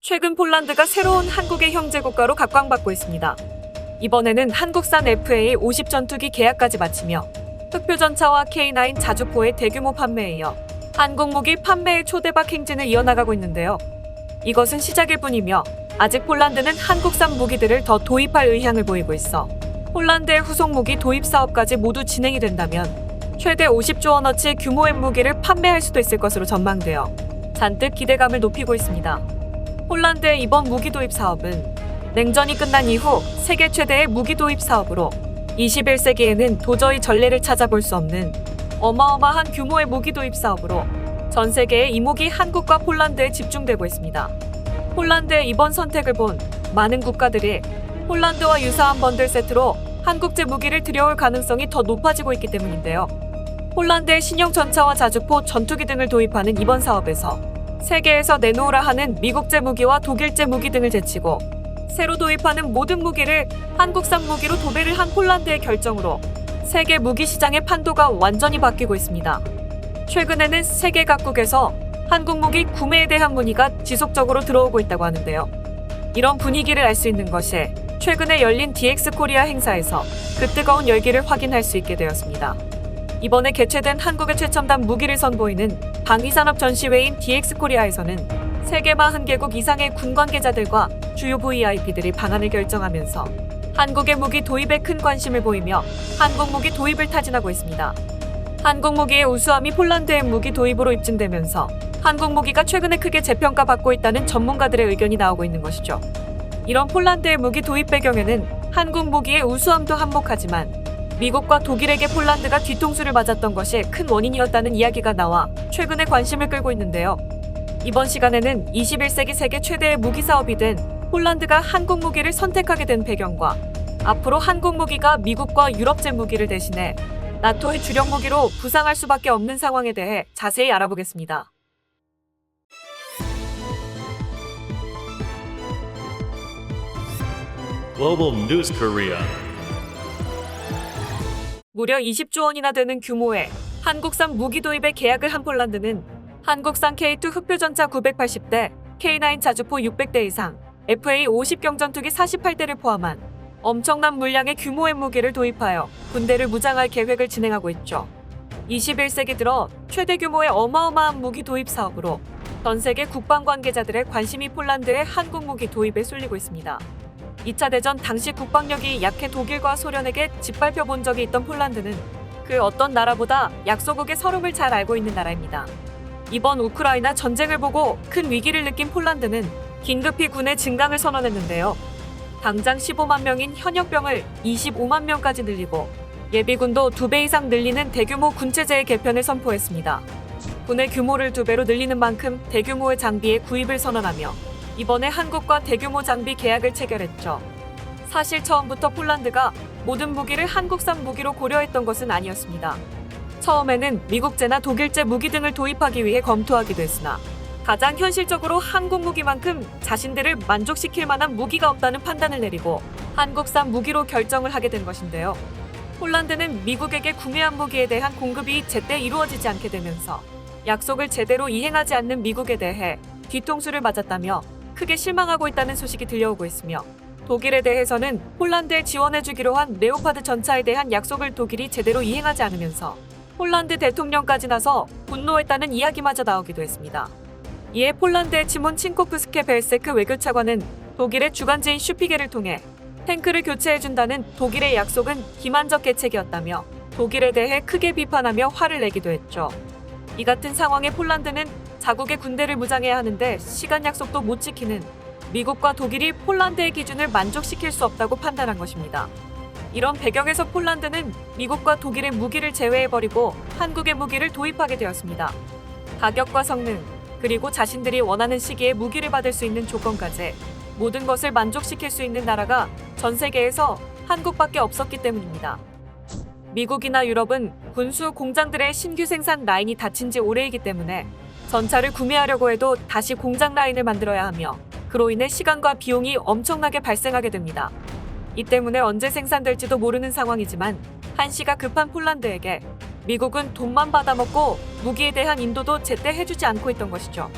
최근 폴란드가 새로운 한국의 형제 국가로 각광받고 있습니다. 이번에는 한국산 FA-50 전투기 계약까지 마치며 흑표전차와 K9 자주포의 대규모 판매에 이어 한국 무기 판매의 초대박 행진을 이어나가고 있는데요. 이것은 시작일 뿐이며 아직 폴란드는 한국산 무기들을 더 도입할 의향을 보이고 있어 폴란드의 후속 무기 도입 사업까지 모두 진행이 된다면 최대 50조 원어치 규모의 무기를 판매할 수도 있을 것으로 전망되어 잔뜩 기대감을 높이고 있습니다. 폴란드의 이번 무기 도입 사업은 냉전이 끝난 이후 세계 최대의 무기 도입 사업으로 21세기에는 도저히 전례를 찾아볼 수 없는 어마어마한 규모의 무기 도입 사업으로 전 세계의 이목이 한국과 폴란드에 집중되고 있습니다. 폴란드의 이번 선택을 본 많은 국가들이 폴란드와 유사한 번들 세트로 한국제 무기를 들여올 가능성이 더 높아지고 있기 때문인데요. 폴란드의 신형 전차와 자주포, 전투기 등을 도입하는 이번 사업에서 세계에서 내놓으라 하는 미국제 무기와 독일제 무기 등을 제치고 새로 도입하는 모든 무기를 한국산 무기로 도배를 한 폴란드의 결정으로 세계 무기 시장의 판도가 완전히 바뀌고 있습니다. 최근에는 세계 각국에서 한국 무기 구매에 대한 문의가 지속적으로 들어오고 있다고 하는데요. 이런 분위기를 알 수 있는 것이 최근에 열린 DX 코리아 행사에서 그 뜨거운 열기를 확인할 수 있게 되었습니다. 이번에 개최된 한국의 최첨단 무기를 선보이는 방위산업 전시회인 DX 코리아에서는 세계 40개국 이상의 군 관계자들과 주요 VIP들이 방안을 결정하면서 한국의 무기 도입에 큰 관심을 보이며 한국 무기 도입을 타진하고 있습니다. 한국 무기의 우수함이 폴란드의 무기 도입으로 입증되면서 한국 무기가 최근에 크게 재평가받고 있다는 전문가들의 의견이 나오고 있는 것이죠. 이런 폴란드의 무기 도입 배경에는 한국 무기의 우수함도 한몫하지만 미국과 독일에게 폴란드가 뒤통수를 맞았던 것이 큰 원인이었다는 이야기가 나와 최근에 관심을 끌고 있는데요. 이번 시간에는 21세기 세계 최대의 무기 사업이 된 폴란드가 한국 무기를 선택하게 된 배경과 앞으로 한국 무기가 미국과 유럽제 무기를 대신해 나토의 주력 무기로 부상할 수밖에 없는 상황에 대해 자세히 알아보겠습니다. Global News Korea. 무려 20조 원이나 되는 규모의 한국산 무기 도입의 계약을 한 폴란드는 한국산 K2 흑표전차 980대, K9 자주포 600대 이상, FA-50 경전투기 48대를 포함한 엄청난 물량의 규모의 무기를 도입하여 군대를 무장할 계획을 진행하고 있죠. 21세기 들어 최대 규모의 어마어마한 무기 도입 사업으로 전 세계 국방 관계자들의 관심이 폴란드의 한국 무기 도입에 쏠리고 있습니다. 2차 대전 당시 국방력이 약해 독일과 소련에게 짓밟혀 본 적이 있던 폴란드는 그 어떤 나라보다 약소국의 서름을 잘 알고 있는 나라입니다. 이번 우크라이나 전쟁을 보고 큰 위기를 느낀 폴란드는 긴급히 군의 증강을 선언했는데요. 당장 15만 명인 현역병을 25만 명까지 늘리고 예비군도 2배 이상 늘리는 대규모 군체제의 개편을 선포했습니다. 군의 규모를 2배로 늘리는 만큼 대규모의 장비의 구입을 선언하며 이번에 한국과 대규모 장비 계약을 체결했죠. 사실 처음부터 폴란드가 모든 무기를 한국산 무기로 고려했던 것은 아니었습니다. 처음에는 미국제나 독일제 무기 등을 도입하기 위해 검토하기도 했으나 가장 현실적으로 한국 무기만큼 자신들을 만족시킬 만한 무기가 없다는 판단을 내리고 한국산 무기로 결정을 하게 된 것인데요. 폴란드는 미국에게 구매한 무기에 대한 공급이 제때 이루어지지 않게 되면서 약속을 제대로 이행하지 않는 미국에 대해 뒤통수를 맞았다며 크게 실망하고 있다는 소식이 들려오고 있으며 독일에 대해서는 폴란드에 지원해주기로 한 레오파드 전차에 대한 약속을 독일이 제대로 이행하지 않으면서 폴란드 대통령까지 나서 분노했다는 이야기마저 나오기도 했습니다. 이에 폴란드의 치문 친코프스케 벨세크 외교차관은 독일의 주간지인 슈피게를 통해 탱크를 교체해준다는 독일의 약속은 기만적 계책이었다며 독일에 대해 크게 비판하며 화를 내기도 했죠. 이 같은 상황에 폴란드는 자국의 군대를 무장해야 하는데 시간 약속도 못 지키는 미국과 독일이 폴란드의 기준을 만족시킬 수 없다고 판단한 것입니다. 이런 배경에서 폴란드는 미국과 독일의 무기를 제외해버리고 한국의 무기를 도입하게 되었습니다. 가격과 성능, 그리고 자신들이 원하는 시기에 무기를 받을 수 있는 조건까지 모든 것을 만족시킬 수 있는 나라가 전 세계에서 한국밖에 없었기 때문입니다. 미국이나 유럽은 군수 공장들의 신규 생산 라인이 닫힌 지 오래이기 때문에 전차를 구매하려고 해도 다시 공장 라인을 만들어야 하며 그로 인해 시간과 비용이 엄청나게 발생하게 됩니다. 이 때문에 언제 생산될지도 모르는 상황이지만 한시가 급한 폴란드에게 미국은 돈만 받아먹고 무기에 대한 인도도 제때 해주지 않고 있던 것이죠.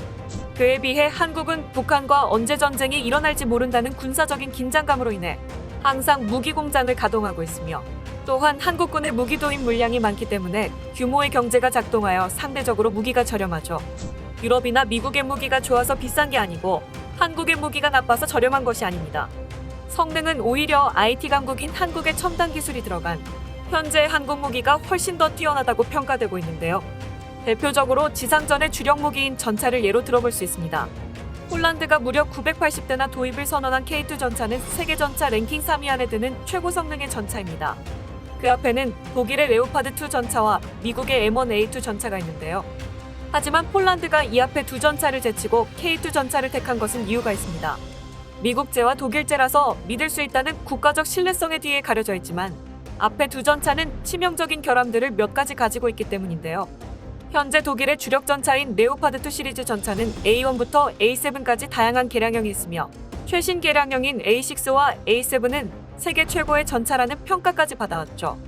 그에 비해 한국은 북한과 언제 전쟁이 일어날지 모른다는 군사적인 긴장감으로 인해 항상 무기 공장을 가동하고 있으며, 또한 한국군의 무기 도입 물량이 많기 때문에 규모의 경제가 작동하여 상대적으로 무기가 저렴하죠. 유럽이나 미국의 무기가 좋아서 비싼 게 아니고 한국의 무기가 나빠서 저렴한 것이 아닙니다. 성능은 오히려 IT 강국인 한국의 첨단 기술이 들어간 현재 한국 무기가 훨씬 더 뛰어나다고 평가되고 있는데요. 대표적으로 지상전의 주력 무기인 전차를 예로 들어볼 수 있습니다. 폴란드가 무려 980대나 도입을 선언한 K2 전차는 세계 전차 랭킹 3위 안에 드는 최고 성능의 전차입니다. 그 앞에는 독일의 레오파드 2 전차와 미국의 M1A2 전차가 있는데요. 하지만 폴란드가 이 앞에 두 전차를 제치고 K2 전차를 택한 것은 이유가 있습니다. 미국제와 독일제라서 믿을 수 있다는 국가적 신뢰성에 뒤에 가려져 있지만, 앞에 두 전차는 치명적인 결함들을 몇 가지 가지고 있기 때문인데요. 현재 독일의 주력 전차인 레오파드2 시리즈 전차는 A1부터 A7까지 다양한 개량형이 있으며, 최신 개량형인 A6와 A7은 세계 최고의 전차라는 평가까지 받아왔죠.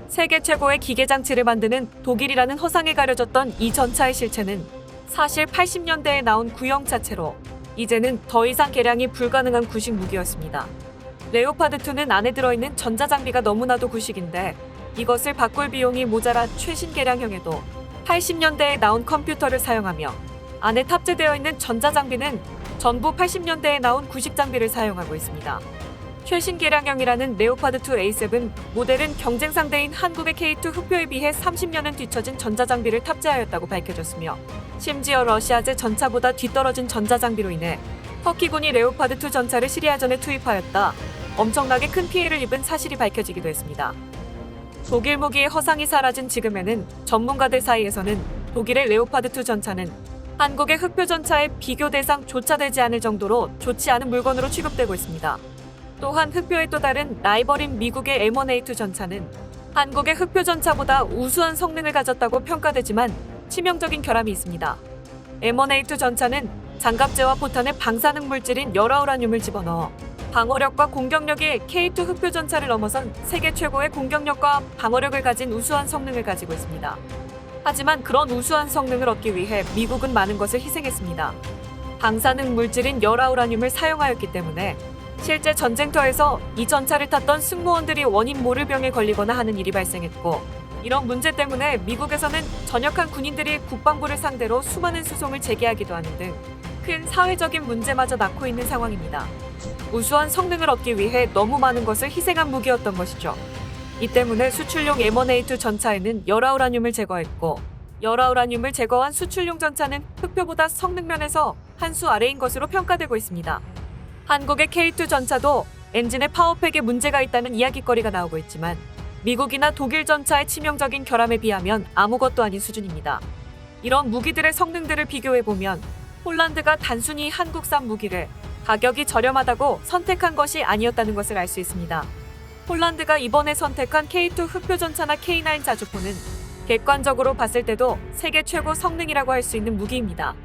세계 최고의 기계장치를 만드는 독일이라는 허상에 가려졌던 이 전차의 실체는 사실 80년대에 나온 구형 자체로 이제는 더 이상 개량이 불가능한 구식 무기였습니다. 레오파드2는 안에 들어있는 전자장비가 너무나도 구식인데, 이것을 바꿀 비용이 모자라 최신 개량형에도 80년대에 나온 컴퓨터를 사용하며, 안에 탑재되어 있는 전자장비는 전부 80년대에 나온 구식 장비를 사용하고 있습니다. 최신 개량형이라는 레오파드2 A7 모델은 경쟁 상대인 한국의 K2 흑표에 비해 30년은 뒤처진 전자장비를 탑재하였다고 밝혀졌으며, 심지어 러시아제 전차보다 뒤떨어진 전자장비로 인해 터키군이 레오파드2 전차를 시리아전에 투입하였다 엄청나게 큰 피해를 입은 사실이 밝혀지기도 했습니다. 독일 무기의 허상이 사라진 지금에는 전문가들 사이에서는 독일의 레오파드2 전차는 한국의 흑표 전차의 비교 대상조차 되지 않을 정도로 좋지 않은 물건으로 취급되고 있습니다. 또한 흑표의 또 다른 라이벌인 미국의 M1A2 전차는 한국의 흑표 전차보다 우수한 성능을 가졌다고 평가되지만 치명적인 결함이 있습니다. M1A2 전차는 장갑제와 포탄에 방사능 물질인 열화우라늄을 집어넣어 방어력과 공격력이 K2 흑표 전차를 넘어선 세계 최고의 공격력과 방어력을 가진 우수한 성능을 가지고 있습니다. 하지만 그런 우수한 성능을 얻기 위해 미국은 많은 것을 희생했습니다. 방사능 물질인 열화우라늄을 사용하였기 때문에 실제 전쟁터에서 이 전차를 탔던 승무원들이 원인 모를 병에 걸리거나 하는 일이 발생했고, 이런 문제 때문에 미국에서는 전역한 군인들이 국방부를 상대로 수많은 소송을 제기하기도 하는 등 큰 사회적인 문제마저 낳고 있는 상황입니다. 우수한 성능을 얻기 위해 너무 많은 것을 희생한 무기였던 것이죠. 이 때문에 수출용 M1A2 전차에는 열화우라늄을 제거했고, 열화우라늄을 제거한 수출용 전차는 흑표보다 성능 면에서 한 수 아래인 것으로 평가되고 있습니다. 한국의 K2 전차도 엔진의 파워팩에 문제가 있다는 이야기거리가 나오고 있지만, 미국이나 독일 전차의 치명적인 결함에 비하면 아무것도 아닌 수준입니다. 이런 무기들의 성능들을 비교해보면 폴란드가 단순히 한국산 무기를 가격이 저렴하다고 선택한 것이 아니었다는 것을 알 수 있습니다. 폴란드가 이번에 선택한 K2 흑표 전차나 K9 자주포는 객관적으로 봤을 때도 세계 최고 성능이라고 할 수 있는 무기입니다.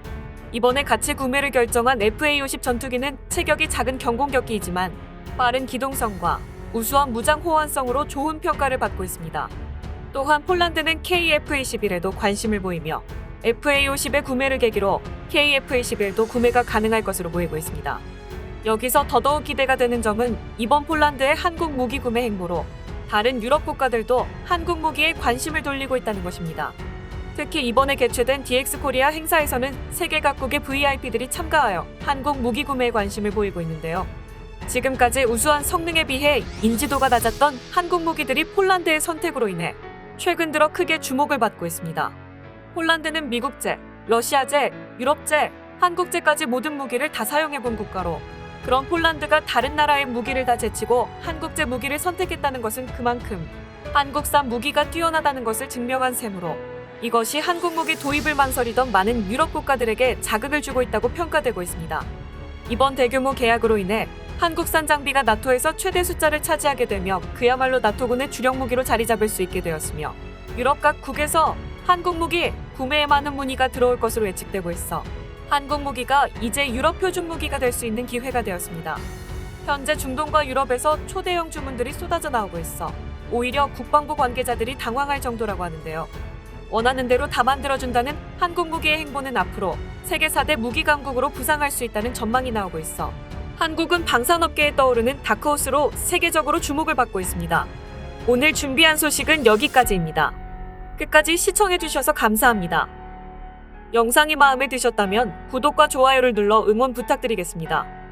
이번에 같이 구매를 결정한 FA50 전투기는 체격이 작은 경공격기이지만 빠른 기동성과 우수한 무장 호환성으로 좋은 평가를 받고 있습니다. 또한 폴란드는 KF-21에도 관심을 보이며 FA50의 구매를 계기로 KF-21도 구매가 가능할 것으로 보이고 있습니다. 여기서 더더욱 기대가 되는 점은 이번 폴란드의 한국 무기 구매 행보로 다른 유럽 국가들도 한국 무기에 관심을 돌리고 있다는 것입니다. 특히 이번에 개최된 DX 코리아 행사에서는 세계 각국의 VIP들이 참가하여 한국 무기 구매에 관심을 보이고 있는데요. 지금까지 우수한 성능에 비해 인지도가 낮았던 한국 무기들이 폴란드의 선택으로 인해 최근 들어 크게 주목을 받고 있습니다. 폴란드는 미국제, 러시아제, 유럽제, 한국제까지 모든 무기를 다 사용해본 국가로, 그런 폴란드가 다른 나라의 무기를 다 제치고 한국제 무기를 선택했다는 것은 그만큼 한국산 무기가 뛰어나다는 것을 증명한 셈으로, 이것이 한국 무기 도입을 망설이던 많은 유럽 국가들에게 자극을 주고 있다고 평가되고 있습니다. 이번 대규모 계약으로 인해 한국산 장비가 나토에서 최대 숫자를 차지하게 되며 그야말로 나토군의 주력 무기로 자리 잡을 수 있게 되었으며, 유럽 각국에서 한국 무기 구매에 많은 문의가 들어올 것으로 예측되고 있어 한국 무기가 이제 유럽 표준 무기가 될 수 있는 기회가 되었습니다. 현재 중동과 유럽에서 초대형 주문들이 쏟아져 나오고 있어 오히려 국방부 관계자들이 당황할 정도라고 하는데요. 원하는 대로 다 만들어준다는 한국 무기의 행보는 앞으로 세계 4대 무기 강국으로 부상할 수 있다는 전망이 나오고 있어 한국은 방산업계에 떠오르는 다크호스로 세계적으로 주목을 받고 있습니다. 오늘 준비한 소식은 여기까지입니다. 끝까지 시청해주셔서 감사합니다. 영상이 마음에 드셨다면 구독과 좋아요를 눌러 응원 부탁드리겠습니다.